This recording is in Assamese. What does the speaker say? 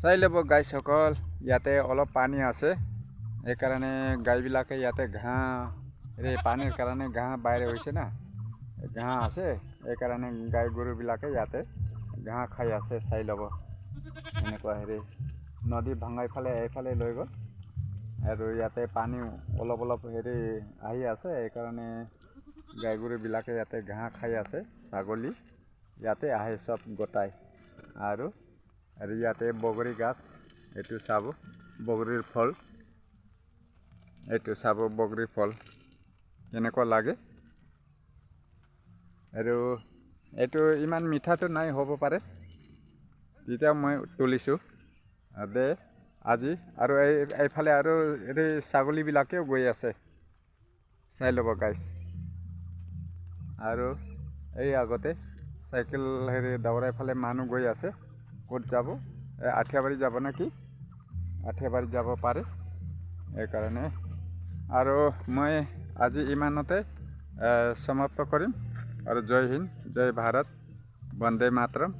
চাই ল'ব গাইসকল, ইয়াতে অলপ পানী আছে, সেইকাৰণে গাইবিলাকে ইয়াতে ঘাঁহ এই পানীৰ কাৰণে ঘাঁহ বাহিৰ হৈছে না, ঘাঁহ আছে, সেইকাৰণে গাই গৰুবিলাকে ইয়াতে ঘাঁহ খাই আছে। চাই ল'ব এনেকুৱা নদী ভাঙাই এইফালে লৈ গ'ল আৰু ইয়াতে পানী অলপ আহি আছে, সেইকাৰণে গাই গৰুবিলাকে ইয়াতে ঘাঁহ খাই আছে। ছাগলী ইয়াতে আহে চব গোটাই আৰু ইয়াতে বগৰী গাছ, এইটো চাব বগৰীৰ ফল, এইটো চাব বগৰীৰ ফল কেনেকুৱা লাগে। আৰু এইটো ইমান মিঠাটো নাই হ'ব পাৰে, তেতিয়া মই তুলিছোঁ দে আজি। আৰু এইফালে আৰু ছাগলীবিলাকেও গৈ আছে, চাই ল'ব গাইছ। আৰু এই আগতে চাইকেল দৌৰাই ফালে মানুহ গৈ আছে, ক'ত যাব? আঠিয়াবাৰী যাব নেকি, আঠিয়াবাৰী যাব পাৰে। সেইকাৰণে আৰু মই আজি ইমানতে সমাপ্ত কৰিম। আৰু জয় হিন্দ, জয় ভাৰত, বন্দে মাতৰম।